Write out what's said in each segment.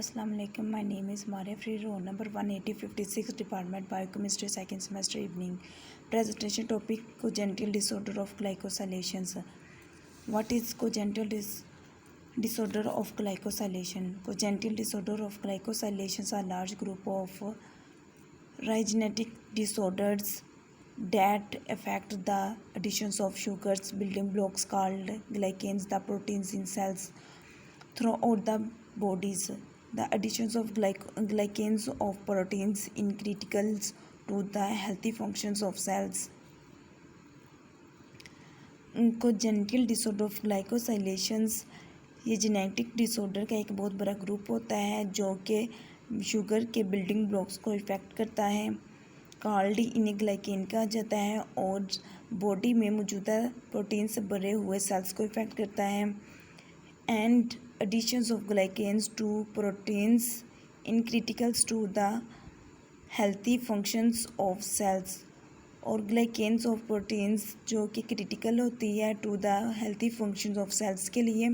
Assalamu alaikum. My name is Maria Free, roll number 18056, Department Biochemistry, second semester evening. Presentation topic: congenital disorder of glycosylations. What is congenital disorder of glycosylation? Congenital disorder of glycosylations are a large group of rare genetic disorders that affect the additions of sugars, building blocks called glycans, the proteins in cells throughout the bodies. The additions of glycans of proteins in criticals to the healthy functions of cells. Congenital disorder of glycosylations ये genetic disorder का एक बहुत बड़ा group होता है जो कि sugar के बिल्डिंग ब्लॉक्स को इफ़ेक्ट करता है। कॉल्ड इन्हें ग्लाइकेन कहा जाता है और बॉडी में मौजूदा प्रोटीन से भरे हुए सेल्स को इफ़ेक्ट करता है। And additions of glycans to proteins in criticals to the healthy functions of cells और glycans of proteins जो कि critical होती है to the healthy functions of cells के लिए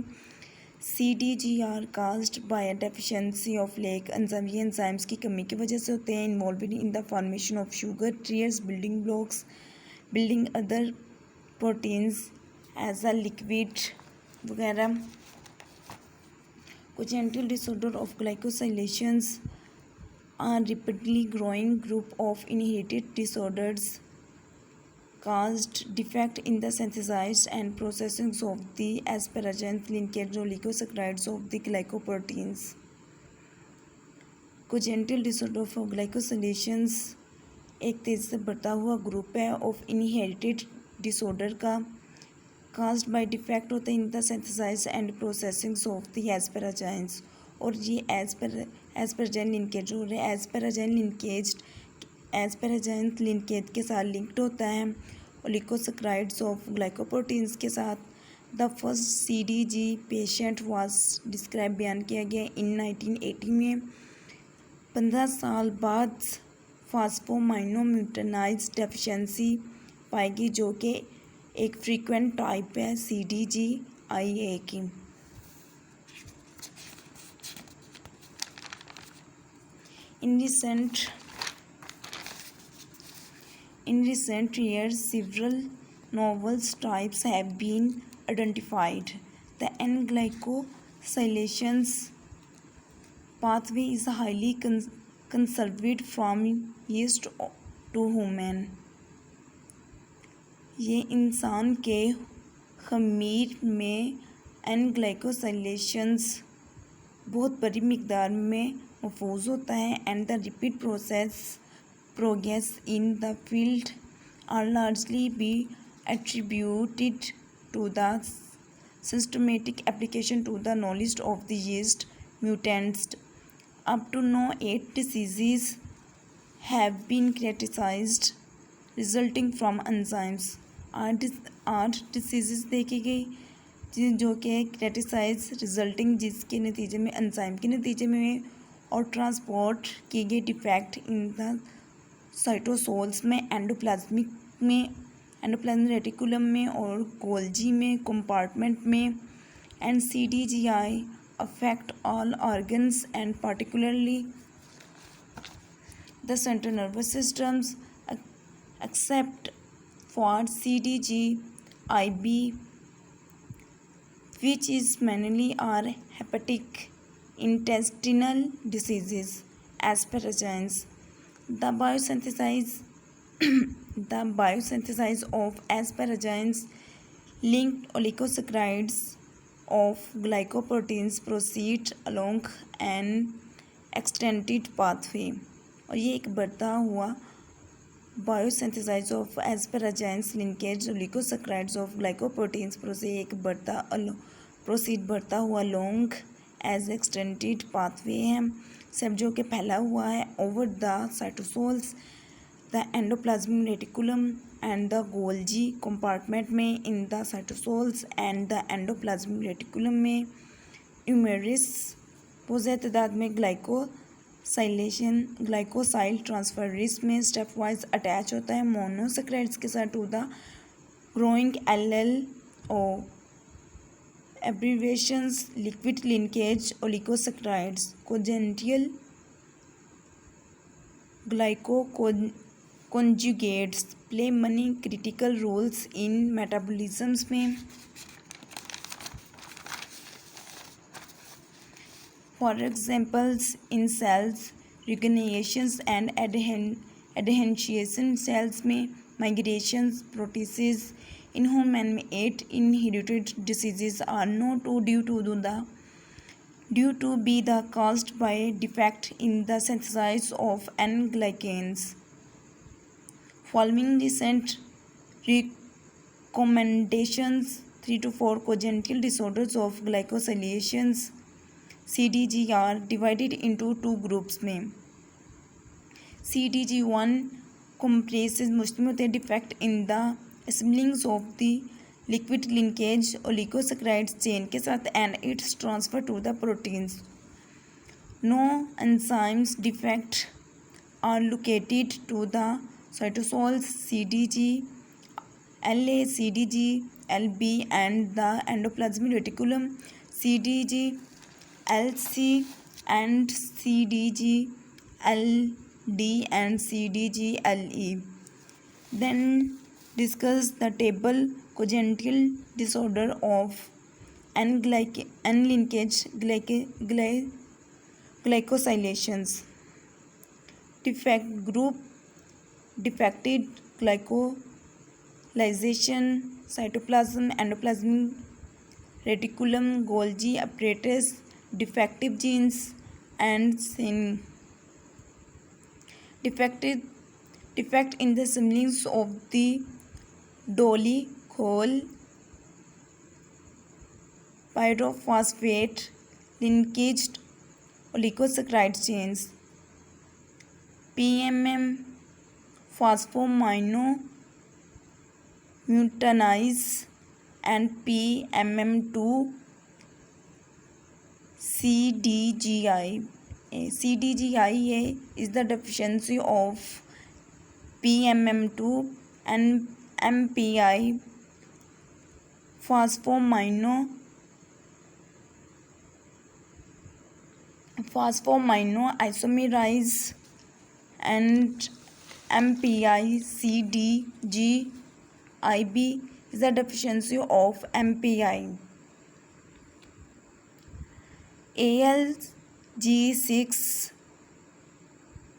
CDG are caused by a deficiency of like enzyme। ये enzymes की कमी की वजह से होते हैं involved in the formation of sugar tears building blocks building other proteins as a liquid वगैरह। Congenital disorder of glycosylations are rapidly growing group of inherited disorders caused defect in the synthesis and processing of the asparagine linkage oligosaccharides of the glycoproteins। Congenital disorder of glycosylations एक तेज़ी से बढ़ता हुआ group है of inherited disorder का caused by defect होते हैं in the synthesize and processing of the asparagines और ये एस्पेराजाइन लिंकेज हो रहे हैं। एस्पेराजाइन लिंकेज के साथ लिंक्ड होता है ओलिगोसैकराइड्स ऑफ ग्लाइकोप्रोटीन्स के साथ। The first CDG patient was describe बयान किया गया इन 1980 में। 15 साल बाद फास्फोमाइनोम्यूटेनाइज डेफिशिएंसी पाएगी जो कि एक फ्रीक्वेंट टाइप है CDG-IA की। In recent years, several novel types have been identified. The N-glycosylation pathway is highly conserved from yeast to human। ये इंसान के खमीर में एन ग्लाइकोसाइलेशंस बहुत बड़ी मिकदार में महफूज होता है and the rapid progress in the field are largely be attributed to the systematic application to the knowledge of the yeast mutants। Up to now 8 diseases have been criticized resulting from enzymes। 8 disease देखी गई जो कि criticise resulting जिसके नतीजे में enzyme के नतीजे में और ट्रांसपोर्ट की गई डिफेक्ट इन द साइटोसोल्स में एंडोप्लाज्मिक रेटिकुलम में और गोल्जी में कंपार्टमेंट में। And CDGI affect all organs and particularly the central nervous systems except for CDG-IB which is mainly are hepatic intestinal diseases। Asparagines the biosynthesis of asparagines linked oligosaccharides of glycoproteins proceed along an extended pathway। और ये एक बढ़ता हुआ biosynthesize of asparagines linkage oligosaccharides of glycoproteins proceed बढ़ता हुआ long as extended pathway है सब जो कि फैला हुआ है over the cytosols the endoplasmic reticulum and the Golgi compartment में in the cytosols and the endoplasmic reticulum में यूमेरिस बहुत तादाद में ग्लाइकोसाइल ट्रांसफरेज में स्टेप वाइज अटैच होता है मोनोसैकराइड्स के साथ to the growing LLO Abbreviations: liquid linkage oligosaccharides, congenital glycoconjugates play many critical roles in metabolisms में. For examples, in cells, regeneration and adhesion cells में migrations, proteases. In human में 8 inherited diseases are known due to be the caused by defect in the synthesis of N-glycans. Following recent recommendations, 3 to 4 congenital disorders of glycosylations CDG are divided into 2 groups में. CDG1 comprises मुश्किल होते हैं defect in the assemblings of the liquid linkage oligosaccharides chain के साथ and its transfer to the proteins. No enzymes defect are located to the cytosols CDG, LA, CDG, LB and the endoplasmic reticulum CDG, LC and CDG, LD and CDG, LE. Then discuss the table congenital disorder of N-linkage glycosylations. Defect group: defective glycosylation, cytoplasm, endoplasmic reticulum, Golgi apparatus, defective genes and sin. Defect in the assemblies of the dolicol pyrophosphate linkaged oligosaccharide chains. PMM phosphomynomutanase and PMM2 CDGI. CDGI is the deficiency of PMM2 and MPI phosphomynoisomerase and MPI CDGIB is the deficiency of MPI. ALG6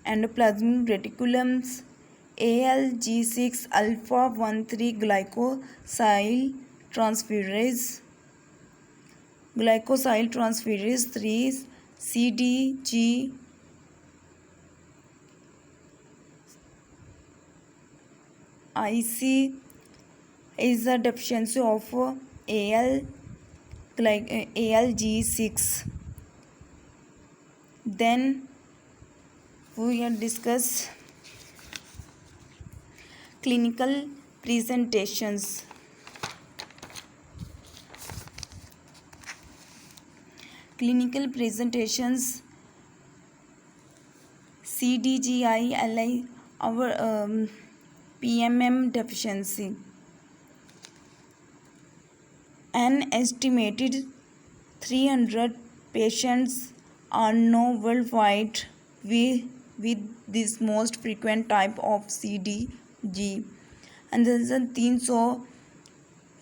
endoplasmic reticulums, ALG6 alpha 1,3 glycosyltransferase 3 CDG IC is the deficiency of ALG6. Then we will discuss clinical presentations. Clinical presentations: CDGI LI our PMM deficiency. An estimated 300 patients are known worldwide with this most frequent type of CDG. अंदाज़न 300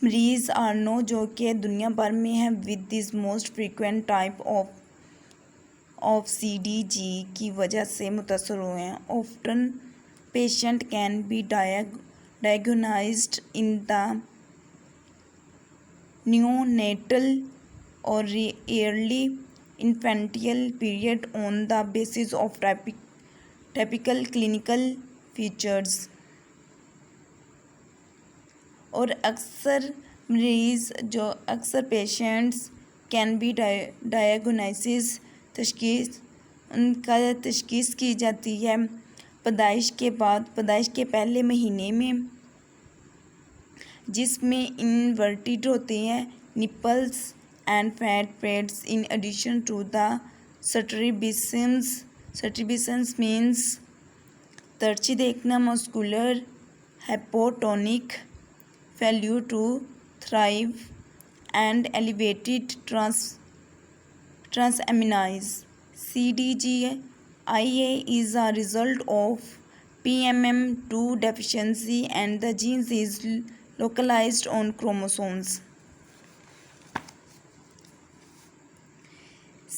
मरीज़ are no जो कि दुनिया भर में है with this most frequent type of CDG की वजह से मुतासर हुए हैं. Often patient can be diagnosed in the neonatal or early infantile period on the basis of typical clinical features. और अक्सर पेशेंट्स कैन बी उनका तशखीस की जाती है पैदाइश के पहले महीने में, जिसमें इन्वर्टेड होते हैं nipples and fat pads in addition to the strabismus. Strabismus means तरची देखना, muscular hypotonic, failure to thrive and elevated transaminase. CDGIA is a result of PMM2 deficiency and the genes is localized on chromosomes.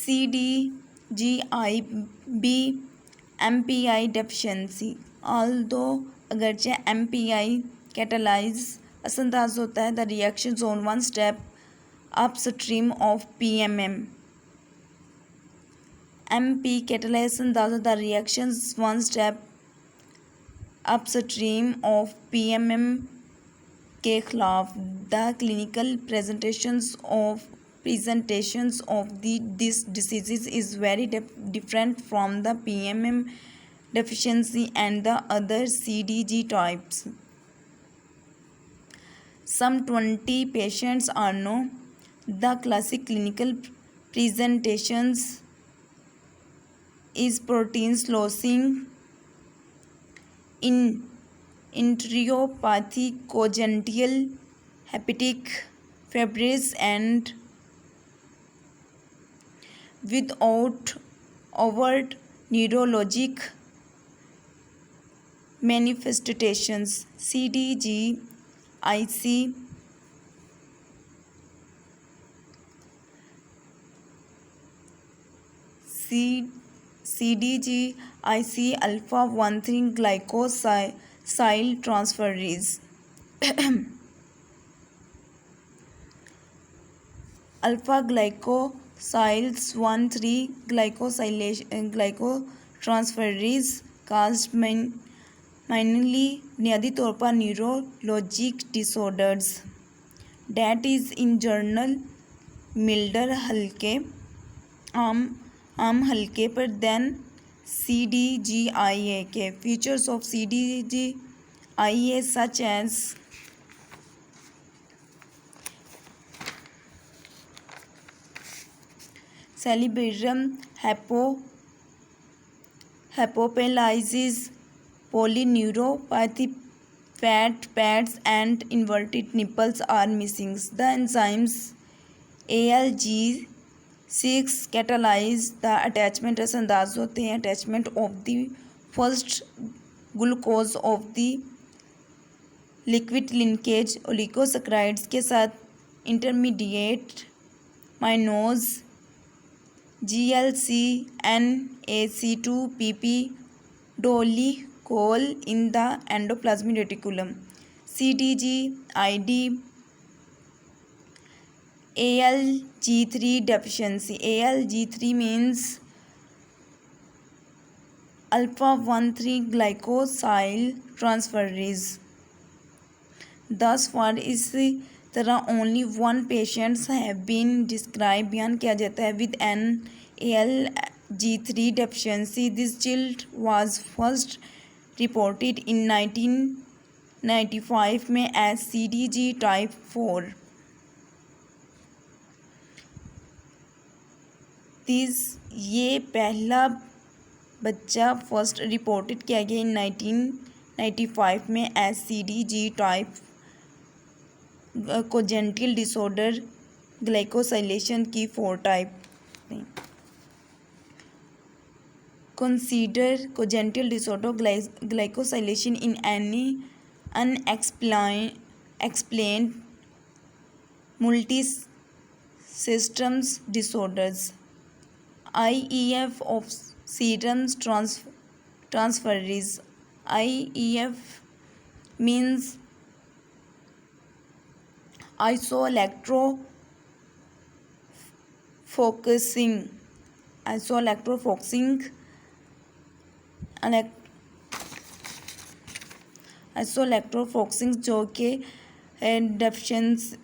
CDGIB MPI deficiency. Although अगरचे MPI catalyze असंदाज होता है, the reactions on one step upstream of PMM. MP catalyze असंदाज होता है, the reactions one step upstream of PMM के खिलाफ. The clinical presentations of this diseases is very different from the PMM deficiency and the other CDG types. Some 20 patients are known. The classic clinical presentations is proteins losing in enteropathy, congenital hepatic fibrosis and without overt neurologic manifestations. CDGIC alpha 1,3 glycosyl transferase. Alpha glycosyls 1,3 glycotransferase caused mainly बुनियादी तौर पर neurologic disorders. That is in general milder हल्के आम हल्के पर than CDGIA के. Features of CDGIA such as cerebellum hypopalysis, polyneuropathy, fat pads and inverted nipples are missing. The enzymes ALG6 catalyze the attachment. असंदाज होते हैं attachment of the first glucose of the liquid linkage oligosaccharides के साथ intermediate mannose GLC-NAC2PP dolicol in the endoplasmic reticulum. CDGID ALG3 deficiency. ALG3 means alpha 1,3 glycosyl transferase. Thus far इस तरह only one patients have been described बयान किया जाता है with an ALG3 deficiency. This child was first reported in 1995 में as CDG type 4. ये पहला बच्चा फर्स्ट रिपोर्टेड किया गया इन 1995 में as CDG type congenital disorder glycosylation की 4 type. Consider congenital disorder glycosylation in any unexplained multi-systems disorders. IEF of serum transferase. IEF means isoelectrofocusing जो कि deficiency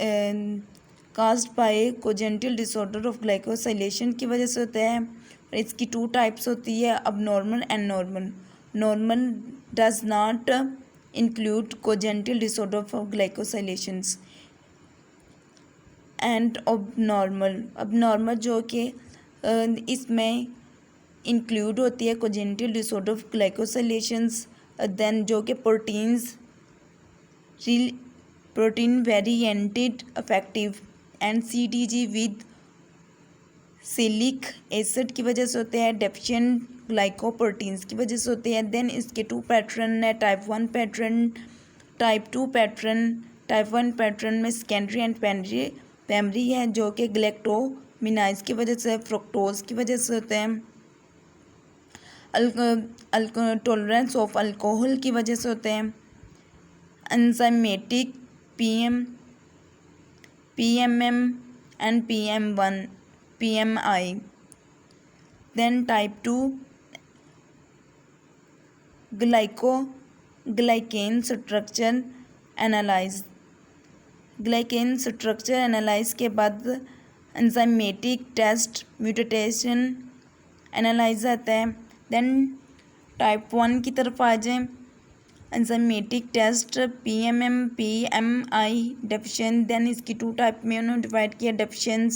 caused bye congenital disorder of glycosylation की वजह से होता है. इसकी 2 टाइप्स होती है, abnormal and normal. Normal does not include congenital disorder of glycosylations and abnormal जो कि इसमें इंक्लूड होती है congenital disorder of glycosylations, then जो कि protein varianted affective and CTG with सिलिक एसिड की वजह से होते हैं, डेफिशिएंट ग्लाइकोप्रोटीन्स की वजह से होते हैं। देन इसके 2 पैटर्न है, type 1 pattern, type 2 pattern. Type 1 pattern में सेकेंडरी एंड प्राइमरी है जो कि ग्लैक्टोमिनाइज की वजह से, फ्रुक्टोज की वजह से होते हैं। टॉलरेंस ऑफ अल्कोहल की वजह से होते हैं। Enzymatic PMM and PMI। Then type 2 glycan structure analyze. Glycan structure analyze के बाद एंजाइमेटिक टेस्ट म्यूटेशन एनालाइज आता है। देन टाइप 1 की तरफ आ जाएं, enzymatic test PMM PMI deficient. Then इसकी 2 टाइप में उन्होंने डिवाइड किया, डेफिशिएंट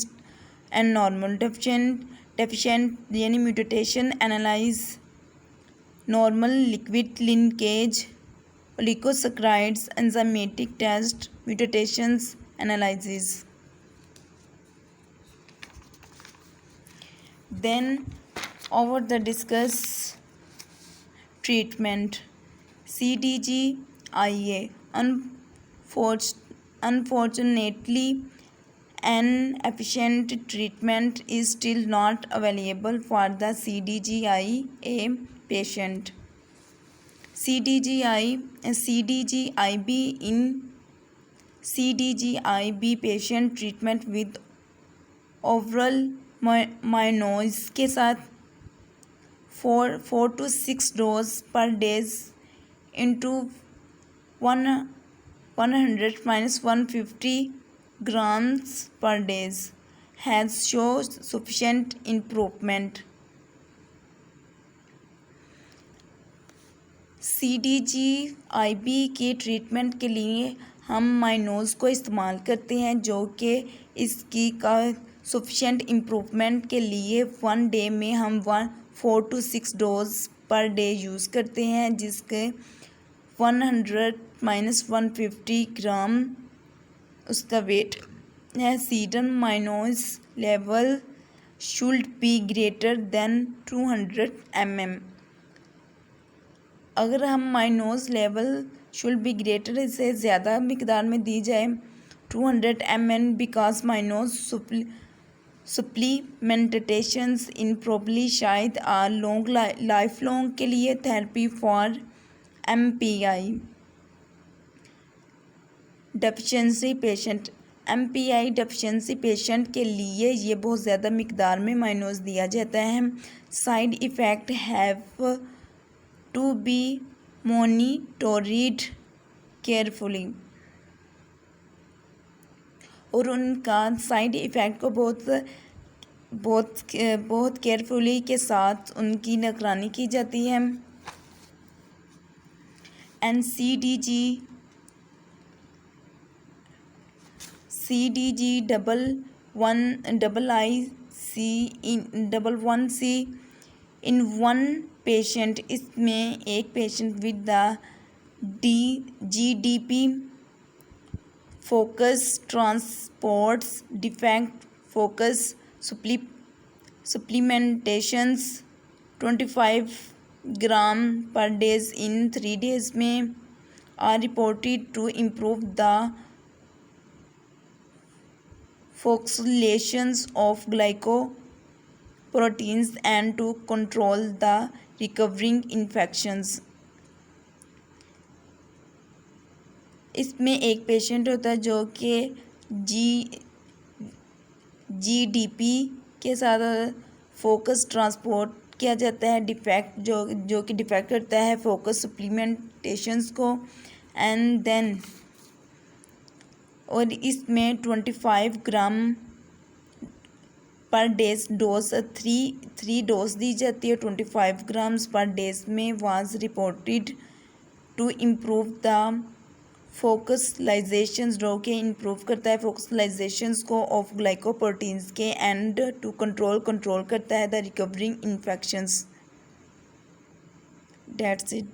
एंड नॉर्मल। डेफिशिएंट यानी mutation analyze, normal liquid linkage oligosaccharides, enzymatic test mutations analysis. Then over the discuss treatment. CTG-IA. Unfortunately, an efficient treatment is still not available for the CTG-IA patient. CTG-IB patient treatment with oral mayonnaise के साथ 4 to 6 dose per days into 100-150 grams per days has shown sufficient improvement. CTG-IB के treatment के लिए हम mayonnaise को इस्तेमाल करते हैं जो कि इसकी का सफिशेंट इम्प्रूवमेंट के लिए 1 डे में हम 4 to 6 dose per day use करते हैं, जिसके 100-150 ग्राम उसका वेट है। Serum mannose level should be greater than 200 mm। अगर हम mannose level should be greater, इससे ज़्यादा मिकदार में दी जाए 200 ml, because mannose supplementations improperly शायद आर लॉन्ग लाइफ लॉन्ग के लिए therapy for MPI deficiency patient. MPI deficiency patient के लिए ये बहुत ज़्यादा मिकदार में मायोनेज़ दिया जाता है। Side effect have to be monitored carefully, और उनका साइड इफ़ेक्ट को बहुत केयरफुली के साथ उनकी निगरानी की जाती है। And CTG IIC in 1 patient, इसमें एक patient with the GDP fucose transporters defect fucose supplementations 25 gram per days in 3 days में are reported to improve the fucosylations of glycoproteins and to control the recovering infections. इसमें एक patient होता है जो कि GDP के साथ फोकस ट्रांसपोर्ट किया जाता है, डिफेक्ट जो कि डिफेक्ट करता है फोकस सप्लीमेंटेशंस को। एंड देन और इसमें 25 gram per days dose 3 dose दी जाती है। 25 ग्राम्स पर डेज में was reported to improve the fucosylations, जो कि इम्प्रूव करता है फोकसलाइजेशंस को ऑफ ग्लाइकोप्रोटीन्स के, एंड टू कंट्रोल करता है the recovering infections. That's it.